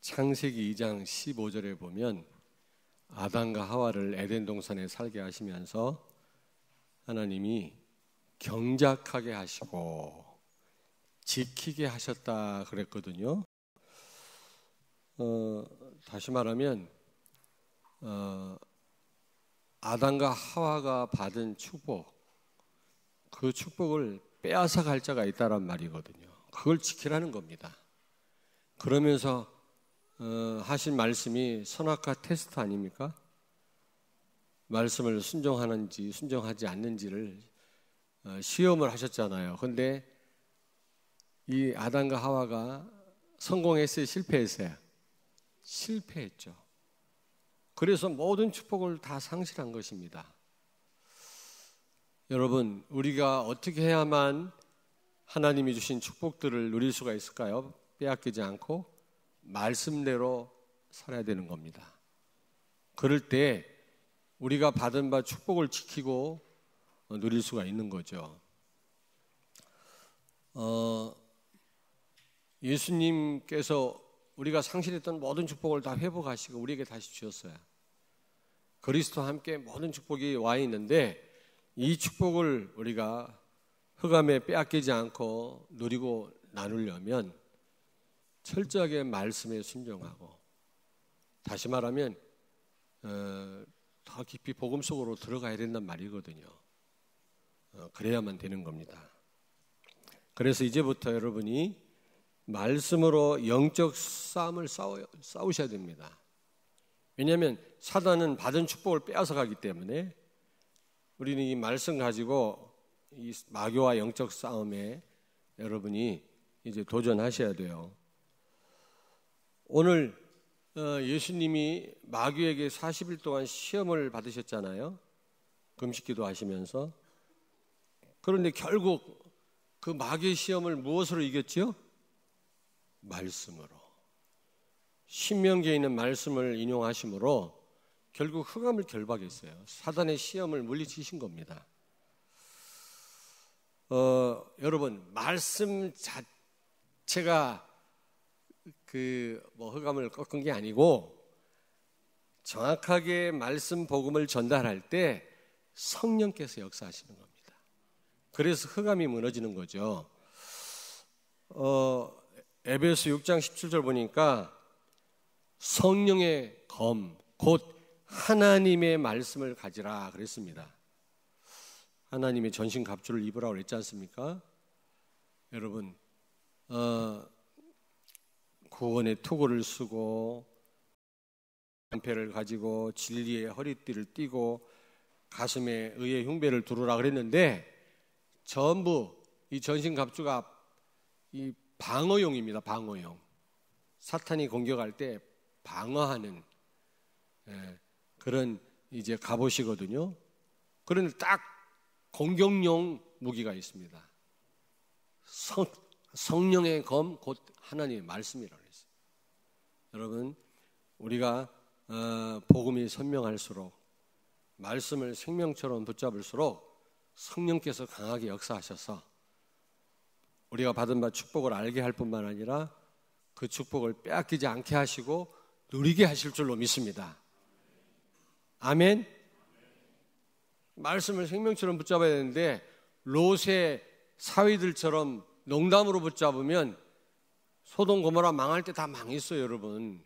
창세기 2장 15절에 보면 아담과 하와를 에덴 동산에 살게 하시면서 하나님이 경작하게 하시고 지키게 하셨다 그랬거든요. 다시 말하면 아담과 하와가 받은 축복, 그 축복을 빼앗아 갈 자가 있다란 말이거든요. 그걸 지키라는 겁니다. 그러면서 하신 말씀이 선악과 테스트 아닙니까? 말씀을 순종하는지 순종하지 않는지를 시험을 하셨잖아요. 그런데 이 아담과 하와가 성공했어요? 실패했어요? 실패했죠. 그래서 모든 축복을 다 상실한 것입니다. 여러분, 우리가 어떻게 해야만 하나님이 주신 축복들을 누릴 수가 있을까요? 빼앗기지 않고 말씀대로 살아야 되는 겁니다. 그럴 때 우리가 받은 바 축복을 지키고 누릴 수가 있는 거죠. 예수님께서 우리가 상실했던 모든 축복을 다 회복하시고 우리에게 다시 주셨어요. 그리스도와 함께 모든 축복이 와 있는데 이 축복을 우리가 흑암에 빼앗기지 않고 누리고 나누려면 철저하게 말씀에 순종하고, 다시 말하면 더 깊이 복음 속으로 들어가야 된단 말이거든요. 그래야만 되는 겁니다. 그래서 이제부터 여러분이 말씀으로 영적 싸움을 싸우셔야 됩니다. 왜냐하면 사단은 받은 축복을 빼앗아 가기 때문에 우리는 이 말씀 가지고 이 마귀와 영적 싸움에 여러분이 이제 도전하셔야 돼요. 오늘 예수님이 마귀에게 40일 동안 시험을 받으셨잖아요. 금식기도 하시면서. 그런데 결국 그 마귀의 시험을 무엇으로 이겼지요? 말씀으로. 신명기에 있는 말씀을 인용하심으로 결국 흑암을 결박했어요. 사단의 시험을 물리치신 겁니다. 여러분, 말씀 자체가 흑암을 꺾은 게 아니고 정확하게 말씀 복음을 전달할 때 성령께서 역사하시는 겁니다. 그래서 흑암이 무너지는 거죠. 에베소 6장 17절 보니까 성령의 검, 곧 하나님의 말씀을 가지라 그랬습니다. 하나님의 전신 갑주를 입으라고 그랬지 않습니까? 여러분, 구원의 투구를 쓰고 방패를 가지고 진리의 허리띠를 띠고 가슴에 의의 흉배를 두르라 그랬는데 전부 이 전신 갑주가 이 방어용입니다. 방어용. 사탄이 공격할 때 방어하는 그런 이제 갑옷이거든요. 그런데 딱 공격용 무기가 있습니다. 성령의 검, 곧 하나님의 말씀이라고 했어요. 여러분, 우리가 복음이 선명할수록 말씀을 생명처럼 붙잡을수록 성령께서 강하게 역사하셔서 우리가 받은 바 축복을 알게 할 뿐만 아니라 그 축복을 빼앗기지 않게 하시고 누리게 하실 줄로 믿습니다. 아멘. 말씀을 생명처럼 붙잡아야 되는데 롯의 사위들처럼 농담으로 붙잡으면 소돔 고모라 망할 때 다 망했어요, 여러분.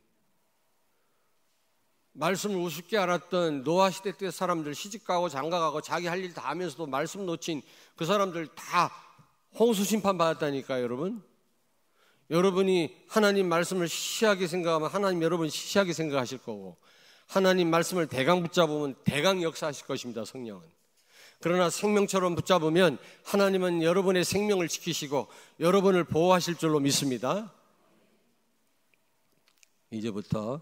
말씀을 우습게 알았던 노아 시대 때 사람들, 시집가고 장가가고 자기 할 일 다 하면서도 말씀 놓친 그 사람들 다 홍수 심판 받았다니까요, 여러분. 여러분이 하나님 말씀을 시시하게 생각하면 하나님 여러분 시시하게 생각하실 거고, 하나님 말씀을 대강 붙잡으면 대강 역사하실 것입니다, 성령은. 그러나 생명처럼 붙잡으면 하나님은 여러분의 생명을 지키시고 여러분을 보호하실 줄로 믿습니다. 이제부터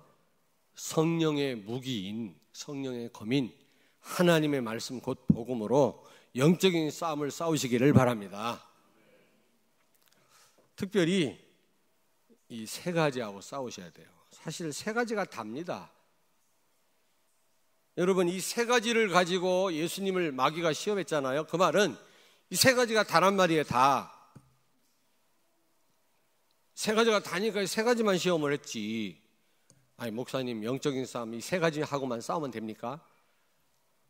성령의 무기인, 성령의 검인 하나님의 말씀 곧 복음으로 영적인 싸움을 싸우시기를 바랍니다. 특별히 이 세 가지하고 싸우셔야 돼요. 사실 세 가지가 답니다. 여러분, 이 세 가지를 가지고 예수님을 마귀가 시험했잖아요. 그 말은 이 세 가지가 다란 말이에요. 다. 세 가지가 다니까 세 가지만 시험을 했지. 아니 목사님, 영적인 싸움 이 세 가지 하고만 싸우면 됩니까?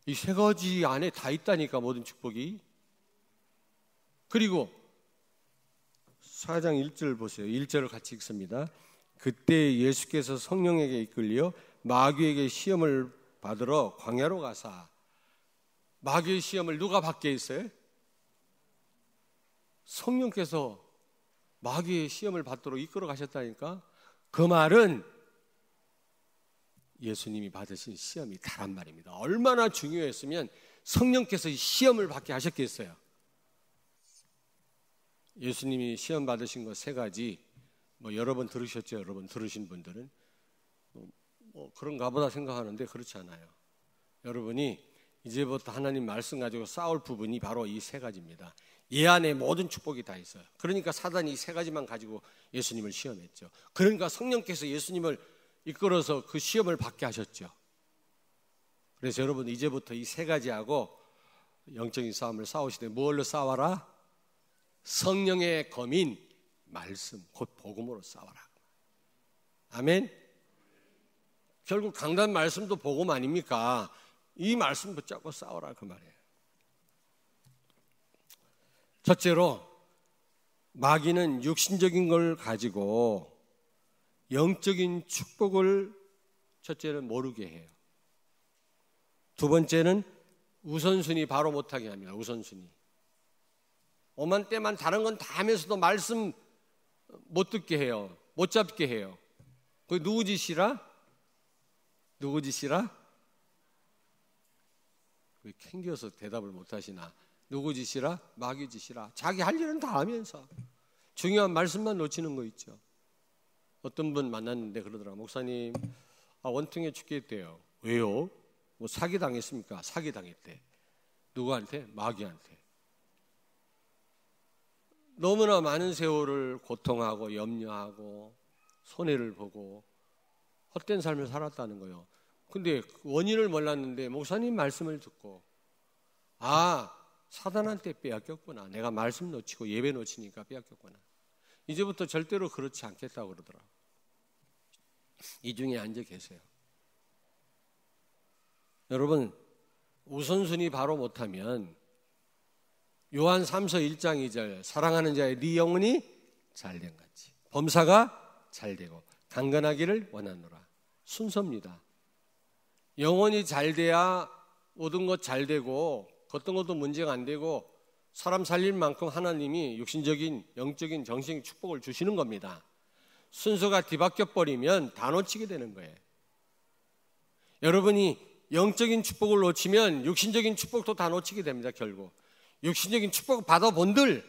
이 세 가지 안에 다 있다니까, 모든 축복이. 그리고 4장 1절 보세요. 1절을 같이 읽습니다. 그때 예수께서 성령에게 이끌려 마귀에게 시험을 받으러 광야로 가사. 마귀의 시험을 누가 받게 했어요? 성령께서 마귀의 시험을 받도록 이끌어 가셨다니까. 그 말은 예수님이 받으신 시험이 다란 말입니다. 얼마나 중요했으면 성령께서 이 시험을 받게 하셨겠어요. 예수님이 시험 받으신 거 세 가지, 여러 번 들으셨죠? 여러분 들으신 분들은 그런가 보다 생각하는데 그렇지 않아요. 여러분이 이제부터 하나님 말씀 가지고 싸울 부분이 바로 이 세 가지입니다. 이 안에 모든 축복이 다 있어요. 그러니까 사단이 이 세 가지만 가지고 예수님을 시험했죠. 그러니까 성령께서 예수님을 이끌어서 그 시험을 받게 하셨죠. 그래서 여러분 이제부터 이 세 가지하고 영적인 싸움을 싸우시되 뭘로 싸워라? 성령의 검인 말씀, 곧 복음으로 싸워라. 아멘. 결국 강단 말씀도 복음 아닙니까? 이 말씀 붙잡고 싸워라, 그 말이에요. 첫째로 마귀는 육신적인 걸 가지고 영적인 축복을 첫째는 모르게 해요. 두 번째는 우선순위 바로 못하게 합니다. 우선순위. 오만 때만 다른 건 다 하면서도 말씀 못 듣게 해요. 못 잡게 해요. 그게 누구 짓이라? 누구 짓이라? 왜 캥겨서 대답을 못 하시나? 누구 짓이라? 마귀 짓이라. 자기 할 일은 다 하면서 중요한 말씀만 놓치는 거 있죠. 어떤 분 만났는데 그러더라. 목사님, 원통에 죽겠대요. 왜요? 뭐 사기 당했습니까? 사기 당했대. 누구한테? 마귀한테. 너무나 많은 세월을 고통하고 염려하고 손해를 보고 헛된 삶을 살았다는 거예요. 근데 원인을 몰랐는데 목사님 말씀을 듣고 사단한테 빼앗겼구나. 내가 말씀 놓치고 예배 놓치니까 빼앗겼구나. 이제부터 절대로 그렇지 않겠다고 그러더라. 이 중에 앉아 계세요. 여러분 우선순위 바로 못하면 요한 3서 1장 2절 사랑하는 자의 네 영혼이 잘된 같이 범사가 잘되고 강건하기를 원하노라. 순서입니다. 영혼이 잘돼야 모든 것 잘되고 어떤 것도 문제가 안 되고 사람 살릴 만큼 하나님이 육신적인 영적인 정신적인 축복을 주시는 겁니다. 순서가 뒤바뀌어 버리면 다 놓치게 되는 거예요. 여러분이 영적인 축복을 놓치면 육신적인 축복도 다 놓치게 됩니다. 결국 육신적인 축복을 받아본들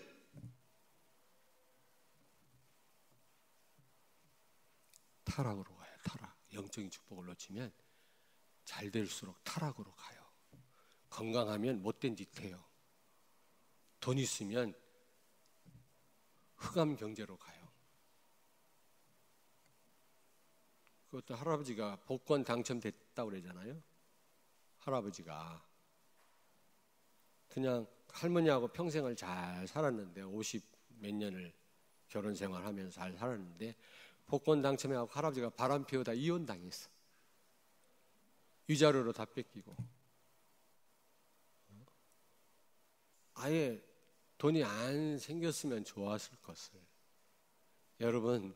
타락으로 가요. 타락. 영적인 축복을 놓치면 잘 될수록 타락으로 가요. 건강하면 못된 짓 해요. 돈 있으면 흑암 경제로 가요. 그것도 할아버지가 복권 당첨됐다고 그러잖아요. 할아버지가 그냥 할머니하고 평생을 잘 살았는데 50 몇 년을 결혼 생활하면서 잘 살았는데 복권 당첨해갖고 할아버지가 바람 피우다 이혼당했어. 위자료로 다 뺏기고 아예 돈이 안 생겼으면 좋았을 것을. 여러분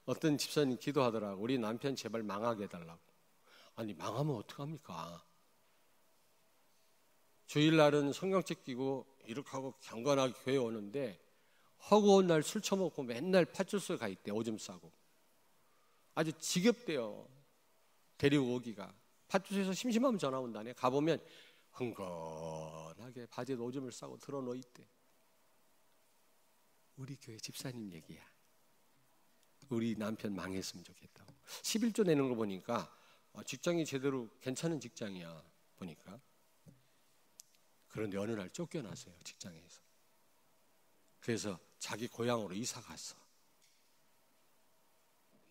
어떤 집사님 기도하더라고. 우리 남편 제발 망하게 해달라고. 아니 망하면 어떡합니까? 주일날은 성경책 끼고 이렇게 하고 경건하게 교회 오는데 허구한 날 술 처먹고 맨날 파출소에 가 있대. 오줌 싸고 아주 지겹대요. 데리고 오기가. 파출소에서 심심하면 전화 온다네. 가보면 흥건하게 바지에 오줌을 싸고 드러누워 있대. 우리 교회 집사님 얘기야. 우리 남편 망했으면 좋겠다고. 11조 내는 거 보니까 직장이 제대로 괜찮은 직장이야 보니까. 그런데 어느 날 쫓겨났어요. 직장에서. 그래서 자기 고향으로 이사 갔어.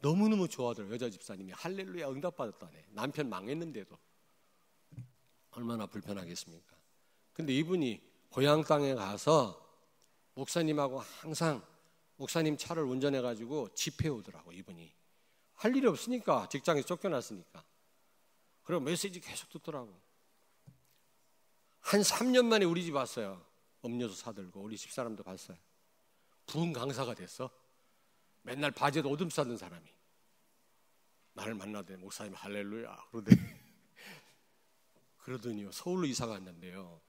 너무너무 좋아하더라고요. 여자 집사님이 할렐루야 응답받았다네. 남편 망했는데도. 얼마나 불편하겠습니까? 근데 이분이 고향 땅에 가서 목사님하고 항상 목사님 차를 운전해가지고 집회 오더라고. 이분이 할 일이 없으니까, 직장에서 쫓겨났으니까. 그리고 메시지 계속 듣더라고. 한 3년 만에 우리 집 왔어요. 음료수 사들고. 우리 집사람도 봤어요. 부흥 강사가 됐어. 맨날 바지에도 오줌 싸는 사람이 나를 만나더니 목사님 할렐루야 그러더니요, 서울로 이사 갔는데요,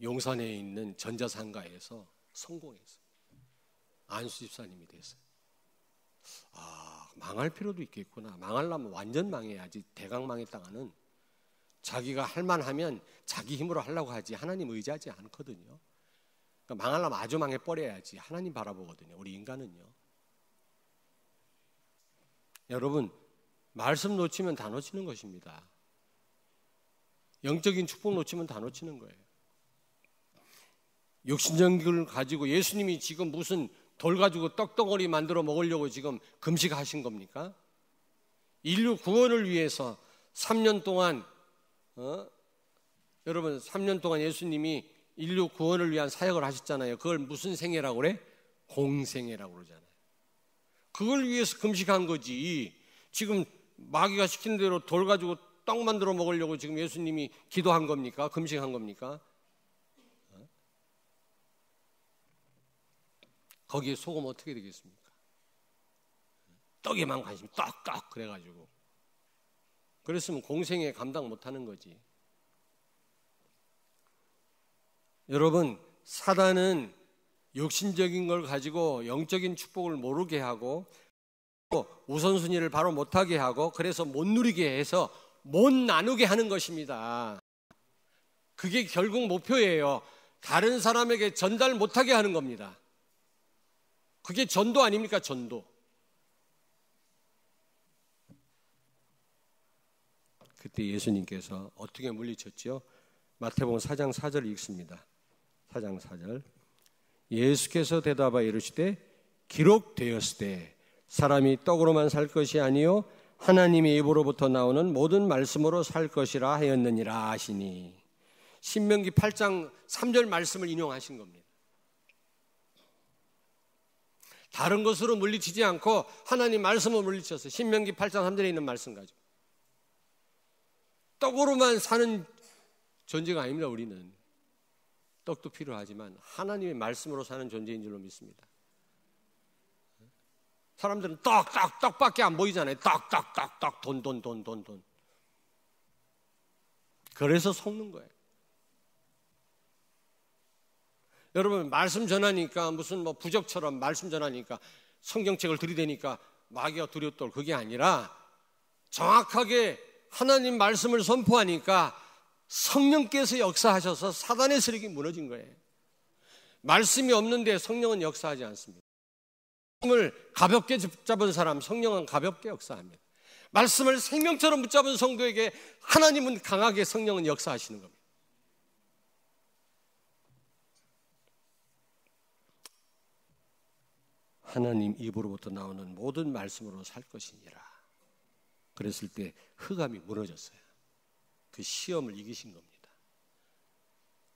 용산에 있는 전자상가에서 성공했어요. 안수 집사님이 됐어요. 망할 필요도 있겠구나. 망하려면 완전 망해야지. 대강 망했다가는 자기가 할 만하면 자기 힘으로 하려고 하지 하나님 의지하지 않거든요. 그러니까 망하려면 아주 망해버려야지 하나님 바라보거든요. 우리 인간은요. 여러분, 말씀 놓치면 다 놓치는 것입니다. 영적인 축복 놓치면 다 놓치는 거예요. 육신적인 걸 가지고 예수님이 지금 무슨 돌 가지고 떡덩어리 만들어 먹으려고 지금 금식하신 겁니까? 인류 구원을 위해서 3년 동안 여러분 3년 동안 예수님이 인류 구원을 위한 사역을 하셨잖아요. 그걸 무슨 생애라고 그래? 공생애라고 그러잖아요. 그걸 위해서 금식한 거지. 지금 마귀가 시킨 대로 돌 가지고 떡 만들어 먹으려고 지금 예수님이 기도한 겁니까? 금식한 겁니까? 거기에 속으면 어떻게 되겠습니까? 떡에만 관심, 떡 그래가지고. 그랬으면 공생에 감당 못하는 거지. 여러분, 사단은 육신적인 걸 가지고 영적인 축복을 모르게 하고 우선순위를 바로 못하게 하고 그래서 못 누리게 해서 못 나누게 하는 것입니다. 그게 결국 목표예요. 다른 사람에게 전달 못하게 하는 겁니다. 그게 전도 아닙니까? 전도. 그때 예수님께서 어떻게 물리쳤죠? 마태복음 4장 4절 읽습니다. 4장 4절. 예수께서 대답하여 이르시되 기록되었으되 사람이 떡으로만 살 것이 아니요 하나님의 입으로부터 나오는 모든 말씀으로 살 것이라 하였느니라 하시니. 신명기 8장 3절 말씀을 인용하신 겁니다. 다른 것으로 물리치지 않고 하나님 말씀을 물리쳤어요. 신명기 8장 3절에 있는 말씀 가지고. 떡으로만 사는 존재가 아닙니다. 우리는 떡도 필요하지만 하나님의 말씀으로 사는 존재인 줄로 믿습니다. 사람들은 떡밖에 안 보이잖아요. 떡, 돈. 그래서 속는 거예요. 여러분, 말씀 전하니까 무슨 부적처럼 말씀 전하니까 성경책을 들이대니까 마귀가 두렵돌, 그게 아니라 정확하게 하나님 말씀을 선포하니까 성령께서 역사하셔서 사단의 세력이 무너진 거예요. 말씀이 없는데 성령은 역사하지 않습니다. 말씀을 가볍게 붙잡은 사람, 성령은 가볍게 역사합니다. 말씀을 생명처럼 붙잡은 성도에게 하나님은 강하게, 성령은 역사하시는 겁니다. 하나님 입으로부터 나오는 모든 말씀으로 살 것이니라. 그랬을 때 흑암이 무너졌어요. 그 시험을 이기신 겁니다.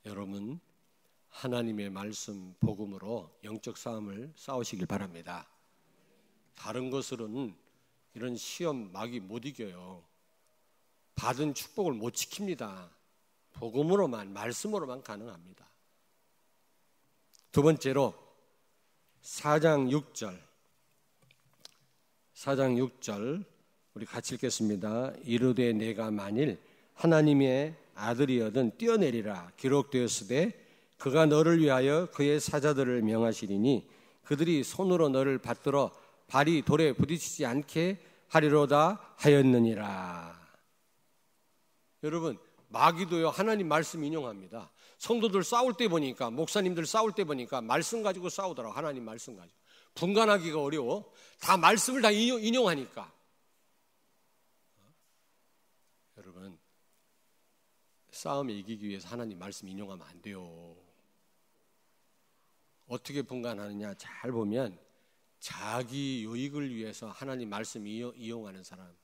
여러분, 하나님의 말씀, 복음으로 영적 싸움을 싸우시길 바랍니다. 다른 것으로는 이런 시험 마귀 못 이겨요. 받은 축복을 못 지킵니다. 복음으로만, 말씀으로만 가능합니다. 두 번째로 4장 6절 우리 같이 읽겠습니다. 이르되 내가 만일 하나님의 아들이여든 뛰어내리라. 기록되었으되 그가 너를 위하여 그의 사자들을 명하시리니 그들이 손으로 너를 받들어 발이 돌에 부딪히지 않게 하리로다 하였느니라. 여러분, 마귀도요 하나님 말씀 인용합니다. 성도들 싸울 때 보니까, 목사님들 싸울 때 보니까 말씀 가지고 싸우더라고. 하나님 말씀 가지고. 분간하기가 어려워. 다 말씀을 다 인용하니까. 여러분, 싸움에 이기기 위해서 하나님 말씀 인용하면 안 돼요. 어떻게 분간하느냐 잘 보면 자기 유익을 위해서 하나님 말씀 이용하는 사람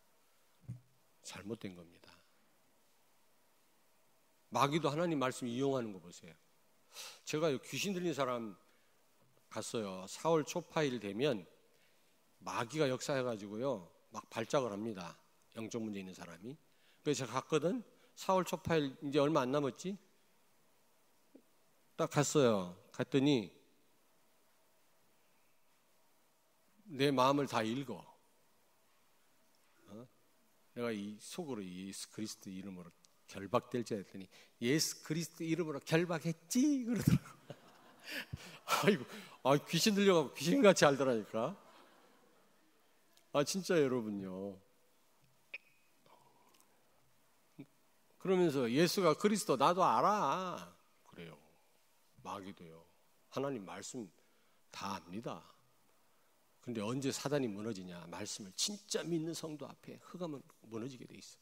잘못된 겁니다. 마귀도 하나님 말씀 이용하는 거 보세요. 제가 귀신 들린 사람 갔어요. 4월 초파일 되면 마귀가 역사해가지고요, 막 발작을 합니다. 영적 문제 있는 사람이. 그래서 제가 갔거든. 4월 초파일 이제 얼마 안 남았지? 딱 갔어요. 갔더니 내 마음을 다 읽어. 내가 이 속으로 예수 그리스도 이름으로 결박될지 했더니 예수 그리스도 이름으로 결박했지? 그러더라고. 아이고, 귀신 들려가고 귀신같이 알더라니까. 진짜 여러분요. 그러면서 예수가 그리스도 나도 알아. 그래요. 마귀도요. 하나님 말씀 다 압니다. 근데 언제 사단이 무너지냐? 말씀을 진짜 믿는 성도 앞에 흑암은 무너지게 돼 있어.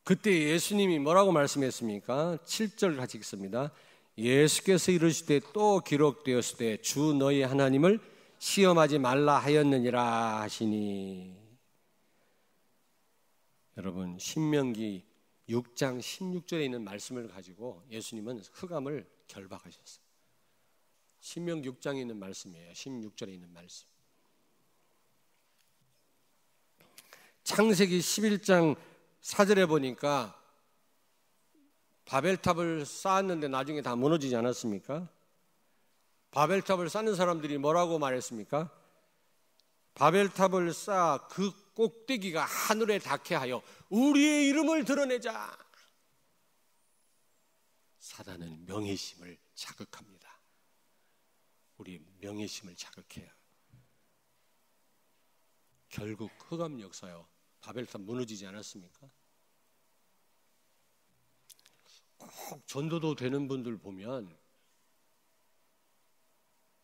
그때 예수님이 뭐라고 말씀했습니까? 7절 같이 읽습니다. 예수께서 이르시되 또 기록되었으되 주 너희 하나님을 시험하지 말라 하였느니라 하시니. 여러분, 신명기 6장 16절에 있는 말씀을 가지고 예수님은 흑암을 결박하셨어요. 신명기 6장에 있는 말씀이에요. 16절에 있는 말씀. 창세기 11장 4절에 보니까 바벨탑을 쌓았는데 나중에 다 무너지지 않았습니까? 바벨탑을 쌓는 사람들이 뭐라고 말했습니까? 바벨탑을 쌓아 그 꼭대기가 하늘에 닿게 하여 우리의 이름을 드러내자. 사단은 명예심을 자극합니다. 우리 명예심을 자극해요. 결국 흑암 역사요. 바벨탑 무너지지 않았습니까? 꼭 전도도 되는 분들 보면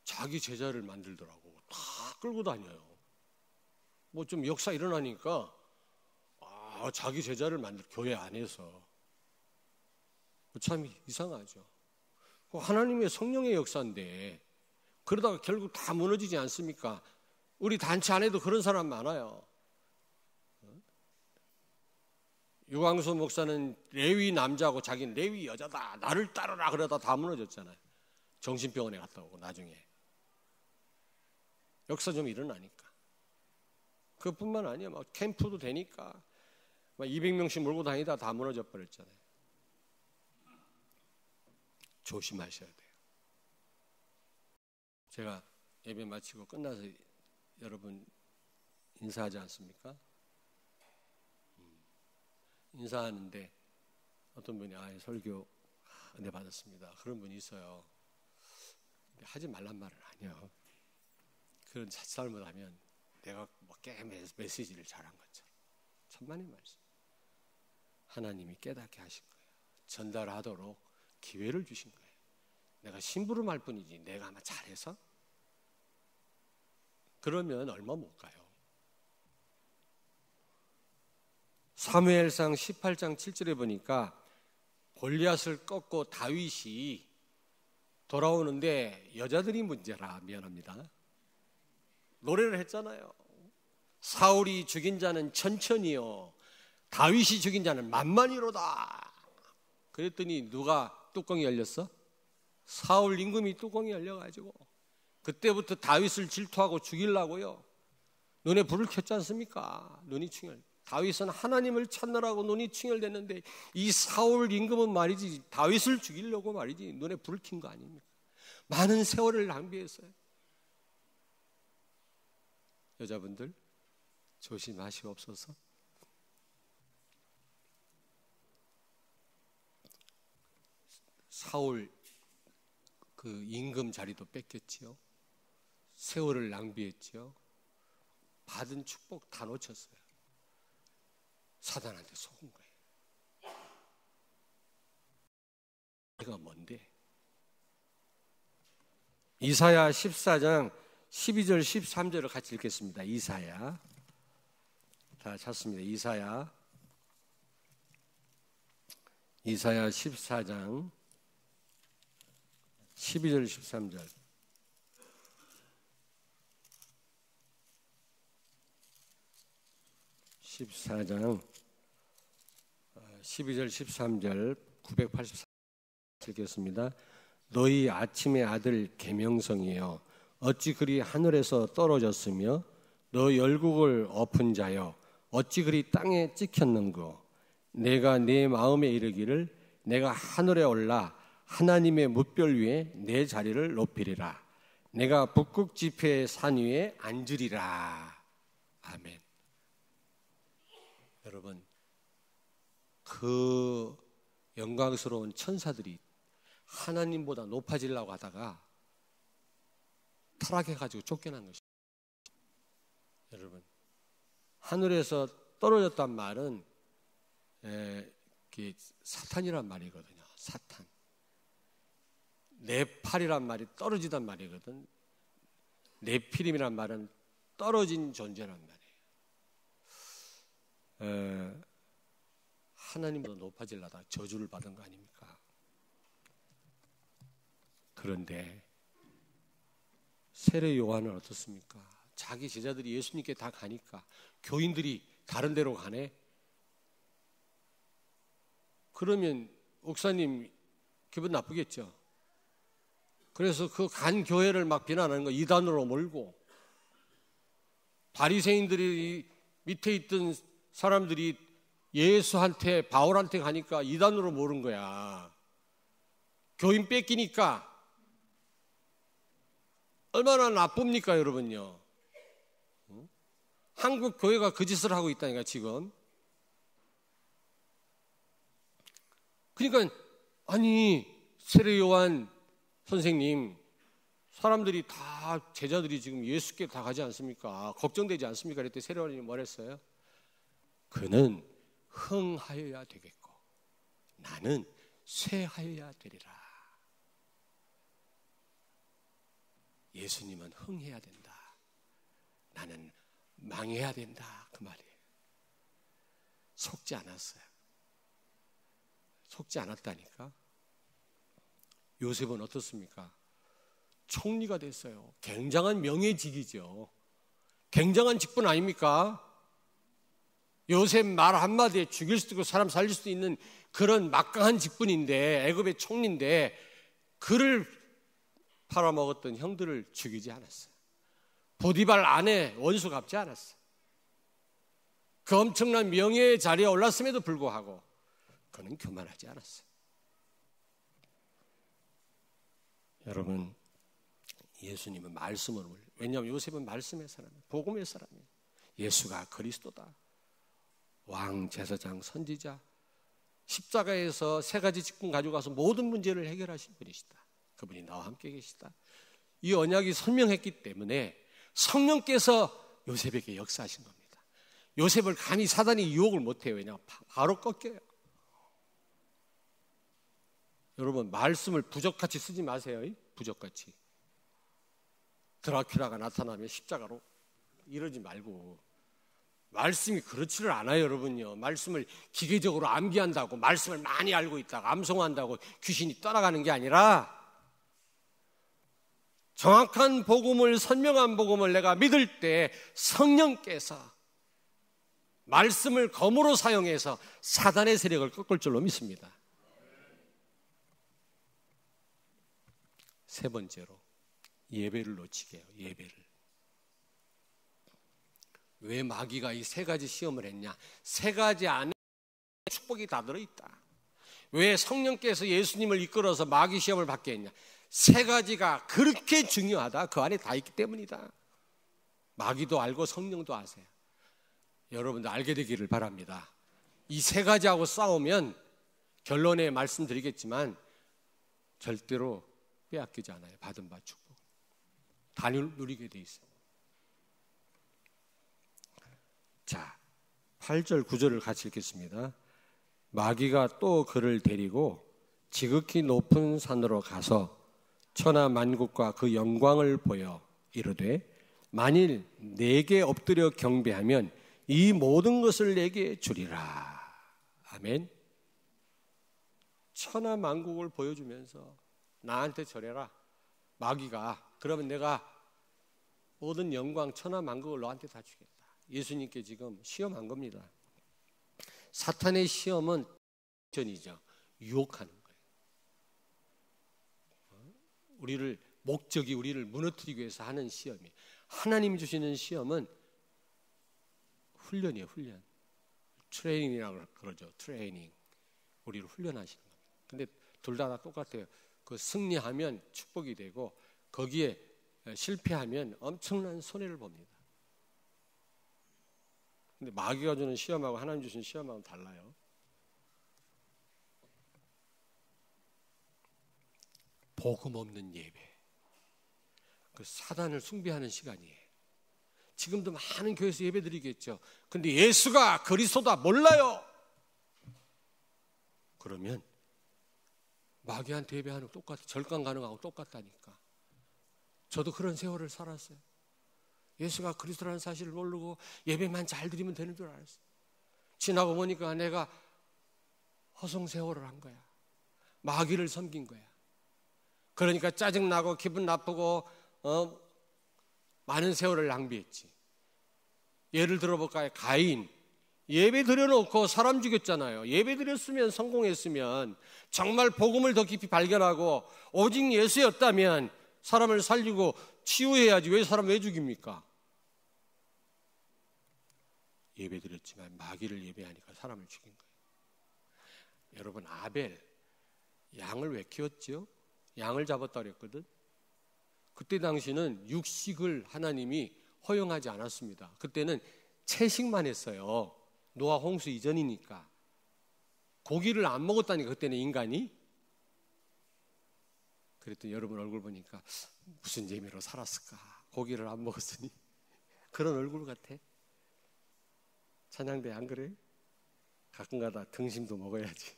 자기 제자를 만들더라고. 다 끌고 다녀요. 뭐 좀 역사 일어나니까 자기 제자를 만들 교회 안에서. 참 이상하죠. 하나님의 성령의 역사인데 그러다가 결국 다 무너지지 않습니까? 우리 단체 안에도 그런 사람 많아요. 유광수 목사는 레위 남자고 자기는 레위 여자다. 나를 따르라 그러다 다 무너졌잖아요. 정신병원에 갔다 오고 나중에. 역사 좀 일어나니까. 그뿐만 아니야. 막 캠프도 되니까 막 200명씩 몰고 다니다 다 무너져 버렸잖아요. 조심하셔야 돼요. 제가 예배 마치고 끝나서 여러분 인사하지 않습니까? 인사하는데 어떤 분이 설교 은혜 받았습니다. 그런 분이 있어요. 근데 하지 말란 말은 아니에요. 그런 자칫 하면 내가 뭐 메시지를 잘한 것처럼. 천만의 말씀. 하나님이 깨닫게 하신 거예요. 전달하도록 기회를 주신 거예요. 내가 심부름할 뿐이지 내가 아마 잘해서? 그러면 얼마 못 가요. 사무엘상 18장 7절에 보니까 골리앗을 꺾고 다윗이 돌아오는데 여자들이 문제라. 미안합니다. 노래를 했잖아요. 사울이 죽인 자는 천천히요 다윗이 죽인 자는 만만히로다. 그랬더니 누가 뚜껑이 열렸어? 사울 임금이 뚜껑이 열려가지고 그때부터 다윗을 질투하고 죽이려고요 눈에 불을 켰지 않습니까? 눈이 충혈. 다윗은 하나님을 찾느라고 눈이 충혈됐는데 이 사울 임금은 말이지 다윗을 죽이려고 말이지 눈에 불을 킨 거 아닙니까? 많은 세월을 낭비했어요. 여자분들 조심하시옵소서. 사울 그 임금 자리도 뺏겼지요. 세월을 낭비했지요. 받은 축복 다 놓쳤어요. 사단한테 속은 거예요. 내가 뭔데? 이사야 14장 12절 13절을 같이 읽겠습니다. 이사야 다 찾습니다. 이사야 14장 12절 13절. (14장) 12절 13절 984 읽겠습니다. 너희 아침의 아들 계명성이여 어찌 그리 하늘에서 떨어졌으며 너 열국을 엎은 자여 어찌 그리 땅에 찍혔는고 내가 네 마음에 이르기를 내가 하늘에 올라 하나님의 뭇별 위에 내 자리를 높이리라. 내가 북극 지폐의 산 위에 앉으리라. 아멘. 여러분, 그 영광스러운 천사들이 하나님보다 높아지려고 하다가 타락해가지고 쫓겨난 것입니다. 여러분, 하늘에서 떨어졌단 말은 사탄이란 말이거든요. 사탄. 네팔이란 말이 떨어지단 말이거든. 네피림이란 말은 떨어진 존재란 말이에요. 하나님보다 높아지려다 저주를 받은 거 아닙니까? 그런데 세례 요한은 어떻습니까? 자기 제자들이 예수님께 다 가니까 교인들이 다른 데로 가네? 그러면 목사님 기분 나쁘겠죠? 그래서 그 간 교회를 막 비난하는 거 이단으로 몰고 바리새인들이 밑에 있던 사람들이 예수한테 바울한테 가니까 이단으로 모른 거야. 교인 뺏기니까 얼마나 나쁩니까 여러분요? 한국 교회가 그 짓을 하고 있다니까 지금. 그러니까 아니 세례 요한 선생님, 사람들이 다 제자들이 지금 예수께 다 가지 않습니까? 걱정되지 않습니까? 그랬더니 세례 요한이 뭐랬어요? 그는 흥하여야 되겠고 나는 쇠하여야 되리라. 예수님은 흥해야 된다. 나는 망해야 된다. 그 말이에요. 속지 않았어요. 속지 않았다니까. 요셉은 어떻습니까? 총리가 됐어요. 굉장한 명예직이죠. 굉장한 직분 아닙니까? 요셉 말 한마디에 죽일 수도 있고 사람 살릴 수도 있는 그런 막강한 직분인데, 애굽의 총리인데 그를 팔아먹었던 형들을 죽이지 않았어요. 보디발 아내 원수 갚지 않았어요. 그 엄청난 명예의 자리에 올랐음에도 불구하고 그는 교만하지 않았어요. 여러분, 예수님은 말씀을, 왜냐하면 요셉은 말씀의 사람이에요. 복음의 사람이에요. 예수가 그리스도다. 왕, 제사장, 선지자, 십자가에서 세 가지 직분 가지고 가서 모든 문제를 해결하신 분이시다. 그분이 나와 함께 계시다. 이 언약이 선명했기 때문에 성령께서 요셉에게 역사하신 겁니다. 요셉을 감히 사단이 유혹을 못해요. 왜냐하면 바로 꺾여요. 여러분, 말씀을 부적같이 쓰지 마세요. 부적같이. 드라큘라가 나타나면 십자가로 이러지 말고. 말씀이 그렇지를 않아요, 여러분요. 말씀을 기계적으로 암기한다고, 말씀을 많이 알고 있다가 암송한다고 귀신이 떠나가는 게 아니라 정확한 복음을, 선명한 복음을 내가 믿을 때 성령께서 말씀을 검으로 사용해서 사단의 세력을 꺾을 줄로 믿습니다. 세 번째로, 예배를 놓치게 해요. 예배를. 왜 마귀가 이 세 가지 시험을 했냐? 세 가지 안에 축복이 다 들어있다. 왜 성령께서 예수님을 이끌어서 마귀 시험을 받게 했냐? 세 가지가 그렇게 중요하다. 그 안에 다 있기 때문이다. 마귀도 알고 성령도 아세요. 여러분도 알게 되기를 바랍니다. 이 세 가지하고 싸우면 결론에 말씀드리겠지만 절대로 빼앗기지 않아요. 받은 바 축복 다 누리게 돼 있어요. 자, 8절 9절을 같이 읽겠습니다. 마귀가 또 그를 데리고 지극히 높은 산으로 가서 천하 만국과 그 영광을 보여 이르되 만일 내게 엎드려 경배하면 이 모든 것을 내게 주리라. 아멘. 천하 만국을 보여주면서 나한테 절해라. 마귀가. 그러면 내가 모든 영광 천하 만국을 너한테 다 주겠다. 예수님께 지금 시험한 겁니다. 사탄의 시험은 전이죠. 유혹하는 거예요. 우리를 목적이 우리를 무너뜨리기 위해서 하는 시험이에요. 하나님이 주시는 시험은 훈련이에요. 훈련. 트레이닝이라고 그러죠. 트레이닝. 우리를 훈련하시는 겁니다. 근데 둘 다 똑같아요. 그 승리하면 축복이 되고 거기에 실패하면 엄청난 손해를 봅니다. 근데 마귀가 주는 시험하고 하나님 주신 시험하고는 달라요. 복음 없는 예배. 그 사단을 숭배하는 시간이에요. 지금도 많은 교회에서 예배 드리겠죠. 근데 예수가 그리스도다 몰라요. 그러면 마귀한테 예배하는 거 똑같아. 절간 가능하고 똑같다니까. 저도 그런 세월을 살았어요. 예수가 그리스도라는 사실을 모르고 예배만 잘 드리면 되는 줄 알았어요. 지나고 보니까 내가 허송세월을 한 거야. 마귀를 섬긴 거야. 그러니까 짜증나고 기분 나쁘고 많은 세월을 낭비했지. 예를 들어볼까요? 가인. 예배 드려놓고 사람 죽였잖아요. 예배 드렸으면 성공했으면 정말 복음을 더 깊이 발견하고 오직 예수였다면 사람을 살리고 치유해야지. 왜 사람 왜 죽입니까? 예배 드렸지만 마귀를 예배하니까 사람을 죽인 거예요. 여러분, 아벨 양을 왜 키웠죠? 양을 잡았다 그랬거든. 그때 당시는 육식을 하나님이 허용하지 않았습니다. 그때는 채식만 했어요. 노아 홍수 이전이니까. 고기를 안 먹었다니까 그때는 인간이. 그랬더니 여러분 얼굴 보니까 무슨 재미로 살았을까. 고기를 안 먹었으니. 그런 얼굴 같아. 찬양대 안 그래? 가끔가다 등심도 먹어야지.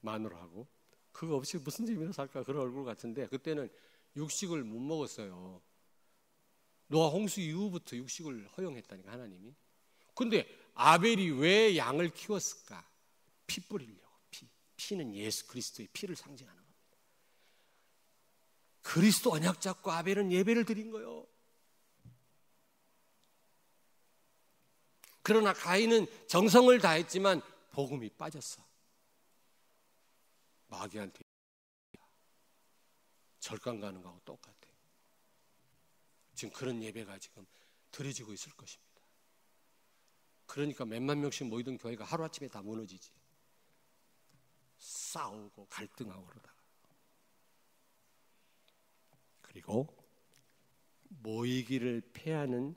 마누라하고. 그거 없이 무슨 재미로 살까. 그런 얼굴 같은데 그때는 육식을 못 먹었어요. 노아 홍수 이후부터 육식을 허용했다니까 하나님이. 근데 아벨이 왜 양을 키웠을까? 피 뿌리려고. 피는 예수 그리스도의 피를 상징하는 겁니다. 그리스도 언약 잡고 아벨은 예배를 드린 거예요. 그러나 가인은 정성을 다했지만 복음이 빠졌어. 마귀한테 절간 가는 거하고 똑같아요. 지금 그런 예배가 지금 드려지고 있을 것입니다. 그러니까 몇만 명씩 모이던 교회가 하루아침에 다 무너지지. 싸우고 갈등하고 그러다가. 그리고 모이기를 패하는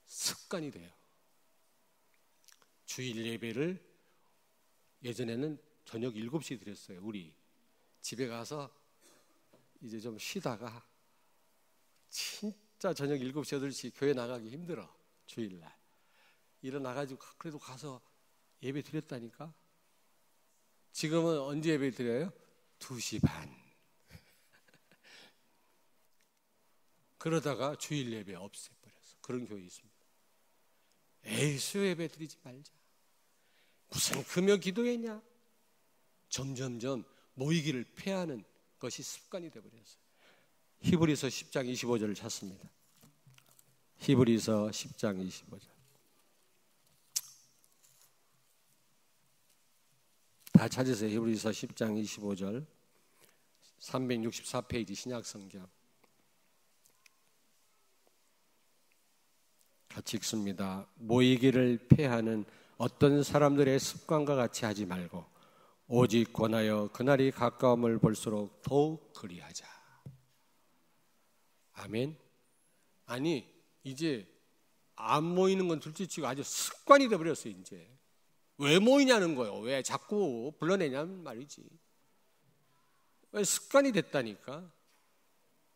습관이 돼요. 주일 예배를 예전에는 저녁 7시에 드렸어요. 우리 집에 가서 이제 좀 쉬다가 진짜 저녁 7시, 8시 교회 나가기 힘들어. 주일날 일어나가지고 그래도 가서 예배 드렸다니까. 지금은 언제 예배 드려요? 2시 반. 그러다가 주일 예배 없애버렸어. 그런 교회 있습니다. 에이, 수요 예배 드리지 말자. 무슨 금요 기도회냐. 점점점 모이기를 패하는 것이 습관이 되어버렸어요. 히브리서 10장 25절을 찾습니다. 히브리서 10장 25절. 다 찾으세요. 히브리서 10장 25절. 364페이지 신약성경. 같이 읽습니다. 모이기를 패하는 어떤 사람들의 습관과 같이 하지 말고 오직 권하여 그날이 가까움을 볼수록 더욱 그리하자. 아멘. 아니 이제 안 모이는 건 둘째치고 아주 습관이 되어버렸어요. 이제 왜 모이냐는 거예요. 왜 자꾸 불러내냐는 말이지. 왜 습관이 됐다니까.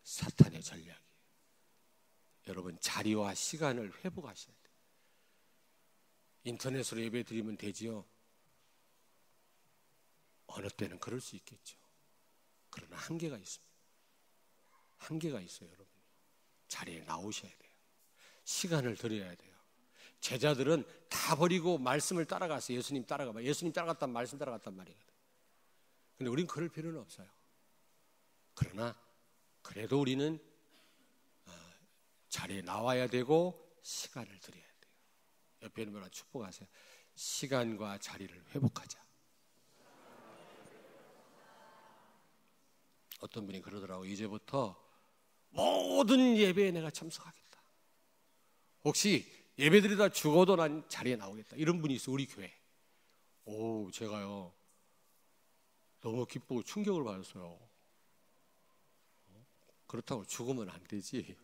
사탄의 전략이에요. 여러분 자리와 시간을 회복하셔야 돼요. 인터넷으로 예배 드리면 되지요. 어느 때는 그럴 수 있겠죠. 그러나 한계가 있습니다. 한계가 있어요. 여러분 자리에 나오셔야 돼요. 시간을 드려야 돼요. 제자들은 다 버리고 말씀을 따라갔어요. 예수님 따라가. 예수님 따라갔단 말씀 따라갔단 말이거든. 근데 우린 그럴 필요는 없어요. 그러나 그래도 우리는 자리에 나와야 되고 시간을 드려야 돼요. 옆에 있는 분한테 축복하세요. 시간과 자리를 회복하자. 어떤 분이 그러더라고. 이제부터 모든 예배에 내가 참석하겠다. 혹시 예배드리다 죽어도 난 자리에 나오겠다. 이런 분이 있어, 우리 교회. 오, 제가요 너무 기쁘고 충격을 받았어요. 그렇다고 죽으면 안 되지.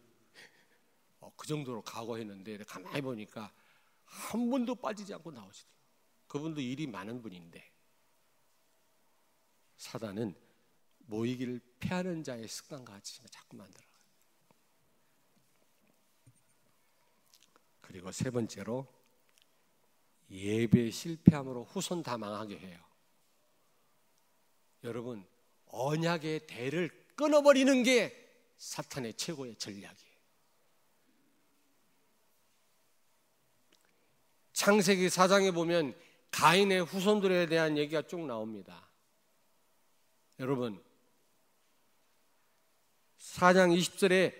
그 정도로 각오했는데 가만히 보니까 한 번도 빠지지 않고 나오시더라고요. 그분도 일이 많은 분인데, 사단은 모이기를 피하는 자의 습관과 같이 자꾸 만들어요. 그리고 세 번째로, 예배 실패함으로 후손 다 망하게 해요. 여러분, 언약의 대를 끊어버리는 게 사탄의 최고의 전략이에요. 창세기 4장에 보면 가인의 후손들에 대한 얘기가 쭉 나옵니다. 여러분, 4장 20절에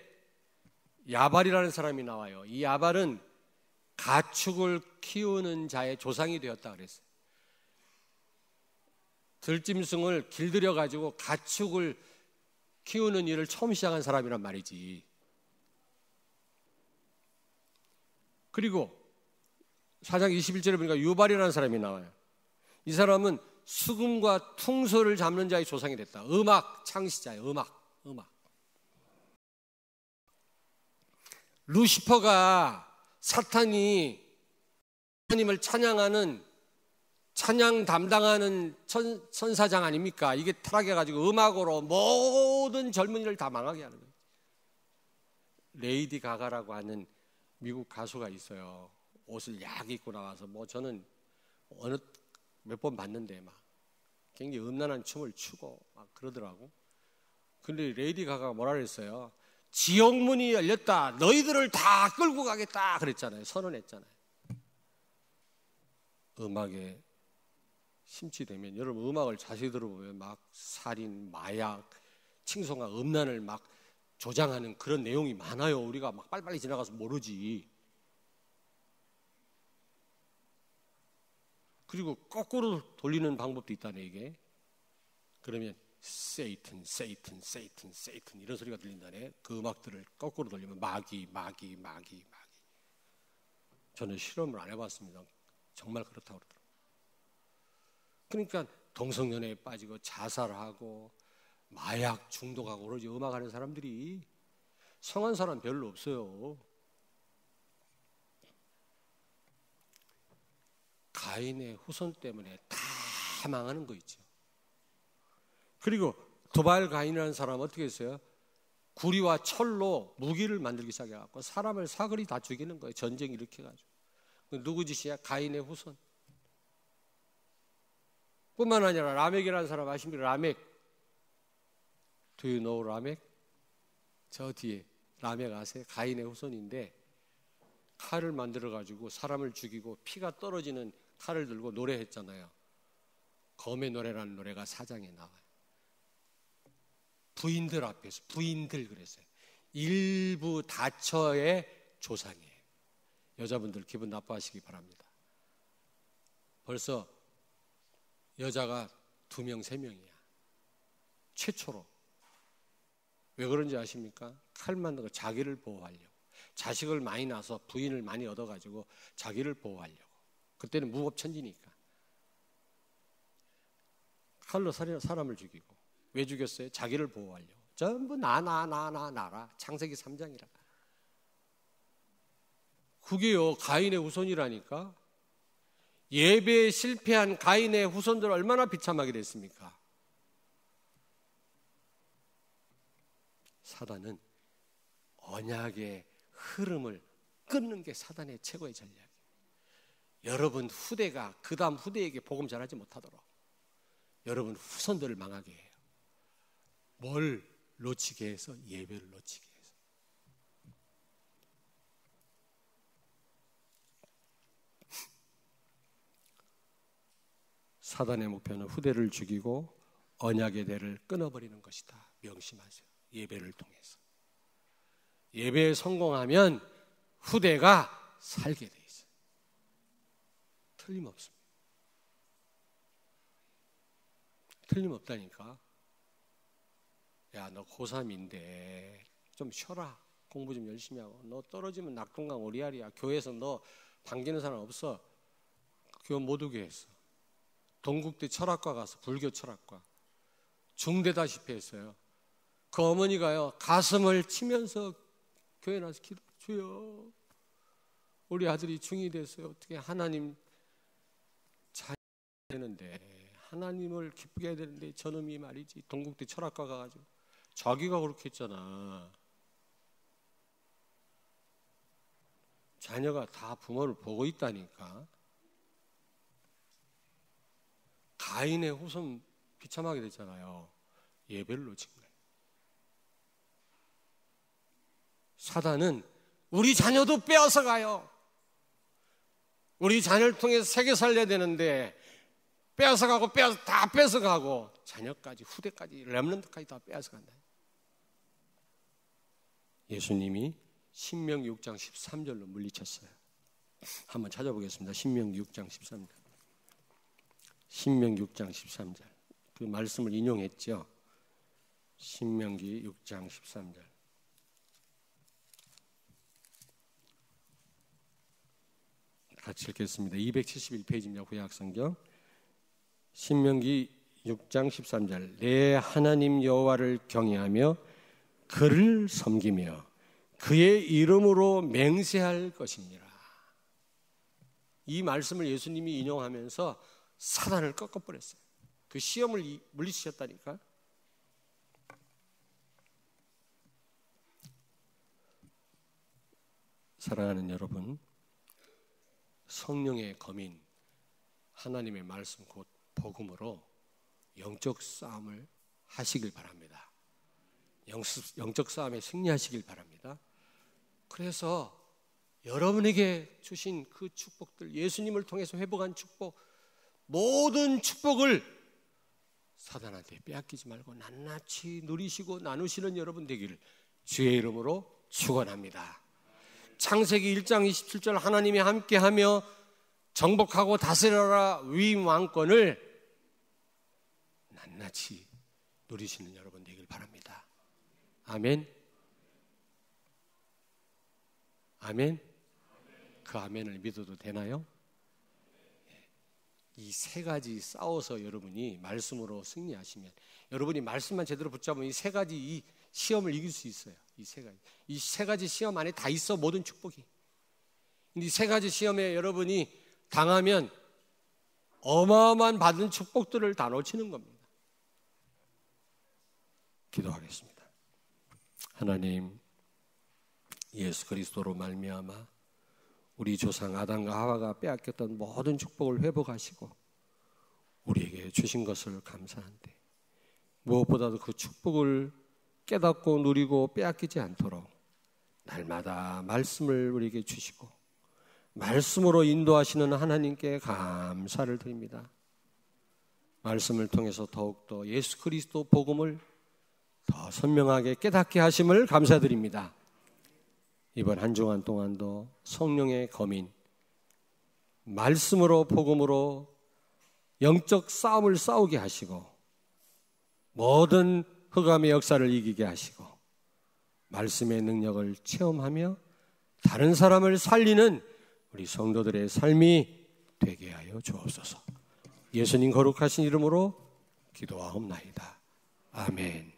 야발이라는 사람이 나와요. 이 야발은 가축을 키우는 자의 조상이 되었다 그랬어요. 들짐승을 길들여 가지고 가축을 키우는 일을 처음 시작한 사람이란 말이지. 그리고 4장 21절에 보니까 유발이라는 사람이 나와요. 이 사람은 수금과 퉁소를 잡는 자의 조상이 됐다. 음악 창시자예요. 음악. 루시퍼가 사탄이 하나님을 찬양하는 찬양 담당하는 선사장 아닙니까? 이게 타락해가지고 음악으로 모든 젊은이를 다 망하게 하는 거예요. 레이디 가가라고 하는 미국 가수가 있어요. 옷을 약 입고 나와서 저는 어느 몇 번 봤는데 막 굉장히 음란한 춤을 추고 막 그러더라고. 근데 레이디 가가가 뭐라 그랬어요? 지옥문이 열렸다. 너희들을 다 끌고 가겠다. 그랬잖아요. 선언했잖아요. 음악에 심취되면, 여러분 음악을 자세히 들어보면 막 살인, 마약, 칭송과 음란을 막 조장하는 그런 내용이 많아요. 우리가 막 빨리빨리 지나가서 모르지. 그리고 거꾸로 돌리는 방법도 있다네 이게. 그러면 세이튼 이런 소리가 들린다네. 그 음악들을 거꾸로 돌리면 마귀. 저는 실험을 안 해봤습니다. 정말 그렇다고 그러더라고요. 그러니까 동성연애에 빠지고 자살하고 마약 중독하고 그러지. 음악하는 사람들이 성한 사람 별로 없어요. 가인의 후손 때문에 다 망하는 거 있죠. 그리고 도발 가인이라는 사람은 어떻게 했어요? 구리와 철로 무기를 만들기 시작해갖고 사람을 사거리 다 죽이는 거예요. 전쟁 일으켜가지고. 누구 짓이야? 가인의 후손. 뿐만 아니라 라멕이라는 사람 아십니까? 라멕. Do you know 라멕? 저 뒤에 라멕 아세요? 가인의 후손인데 칼을 만들어가지고 사람을 죽이고 피가 떨어지는 칼을 들고 노래했잖아요. 검의 노래라는 노래가 4장에 나와요. 부인들 앞에서, 부인들 그랬어요. 일부 다처의 조상이에요. 여자분들 기분 나빠하시기 바랍니다. 벌써 여자가 2명, 3명이야. 최초로. 왜 그런지 아십니까? 칼 만든 거 자기를 보호하려고. 자식을 많이 낳아서 부인을 많이 얻어가지고 자기를 보호하려고. 그때는 무법천지니까. 칼로 사람을 죽이고. 왜 죽였어요? 자기를 보호하려고. 전부 나라. 창세기 3장이라. 그게요, 가인의 후손이라니까. 예배에 실패한 가인의 후손들 얼마나 비참하게 됐습니까? 사단은 언약의 흐름을 끊는 게 사단의 최고의 전략이에요. 여러분 후대가 그 다음 후대에게 복음 전하지 못하도록 여러분 후손들을 망하게 해요. 뭘 놓치게 해서? 예배를 놓치게 해서. 사단의 목표는 후대를 죽이고 언약의 대를 끊어버리는 것이다. 명심하세요. 예배를 통해서. 예배에 성공하면 후대가 살게 돼 있어요. 틀림없습니다. 틀림없다니까. 야, 너 고3인데 좀 쉬어라. 공부 좀 열심히 하고. 너 떨어지면 낙동강 오리알이야. 교회에서 너 반기는 사람 없어. 교회 못 오게 했어. 동국대 철학과 가서 불교 철학과 중대다시피 했어요. 그 어머니가요, 가슴을 치면서 교회 나서 기도, 주여, 우리 아들이 중2 됐어요. 어떻게 하나님 자녀 되는데, 하나님을 기쁘게 해야 되는데 저놈이 말이지, 동국대 철학과 가가지고 자기가 그렇게 했잖아. 자녀가 다 부모를 보고 있다니까. 가인의 후손 비참하게 됐잖아요. 예배를 놓친 거예요. 사단은 우리 자녀도 빼앗아 가요. 우리 자녀를 통해서 세계 살려야 되는데 빼앗아 가고 다 뺏어 가고 자녀까지 후대까지 렘넌트까지 다 빼앗아 간다. 예수님이 신명기 6장 13절로 물리쳤어요. 한번 찾아보겠습니다. 신명기 6장 13절. 신명기 6장 13절. 그 말씀을 인용했죠. 신명기 6장 13절. 같이 읽겠습니다. 271페이지입니다. 구약성경. 신명기 6장 13절. 내 하나님 여호와를 경외하며 그를 섬기며 그의 이름으로 맹세할 것이니라. 이 말씀을 예수님이 인용하면서 사단을 꺾어버렸어요. 그 시험을 물리치셨다니까. 사랑하는 여러분, 성령의 검인 하나님의 말씀 곧 복음으로 영적 싸움을 하시길 바랍니다. 영적 싸움에 승리하시길 바랍니다. 그래서 여러분에게 주신 그 축복들, 예수님을 통해서 회복한 축복, 모든 축복을 사단한테 빼앗기지 말고 낱낱이 누리시고 나누시는 여러분 되기를 주의 이름으로 축원합니다. 창세기 1장 27절 하나님이 함께하며 정복하고 다스려라 위임 왕권을 낱낱이 누리시는 여러분 되길 바랍니다. 아멘. 아멘. 그 아멘을 믿어도 되나요? 이 세 가지 싸워서 여러분이 말씀으로 승리하시면, 여러분이 말씀만 제대로 붙잡으면 이 세 가지 이 시험을 이길 수 있어요. 이 세 가지 시험 안에 다 있어, 모든 축복이. 이 세 가지 시험에 여러분이 당하면 어마어마한 받은 축복들을 다 놓치는 겁니다. 기도하겠습니다. 하나님, 예수 그리스도로 말미암아 우리 조상 아담과 하와가 빼앗겼던 모든 축복을 회복하시고 우리에게 주신 것을 감사한데, 무엇보다도 그 축복을 깨닫고 누리고 빼앗기지 않도록 날마다 말씀을 우리에게 주시고 말씀으로 인도하시는 하나님께 감사를 드립니다. 말씀을 통해서 더욱더 예수 그리스도 복음을 더 선명하게 깨닫게 하심을 감사드립니다. 이번 한 주간 동안도 성령의 검인, 말씀으로 복음으로 영적 싸움을 싸우게 하시고 모든 흑암의 역사를 이기게 하시고 말씀의 능력을 체험하며 다른 사람을 살리는 우리 성도들의 삶이 되게 하여 주옵소서. 예수님 거룩하신 이름으로 기도하옵나이다. 아멘.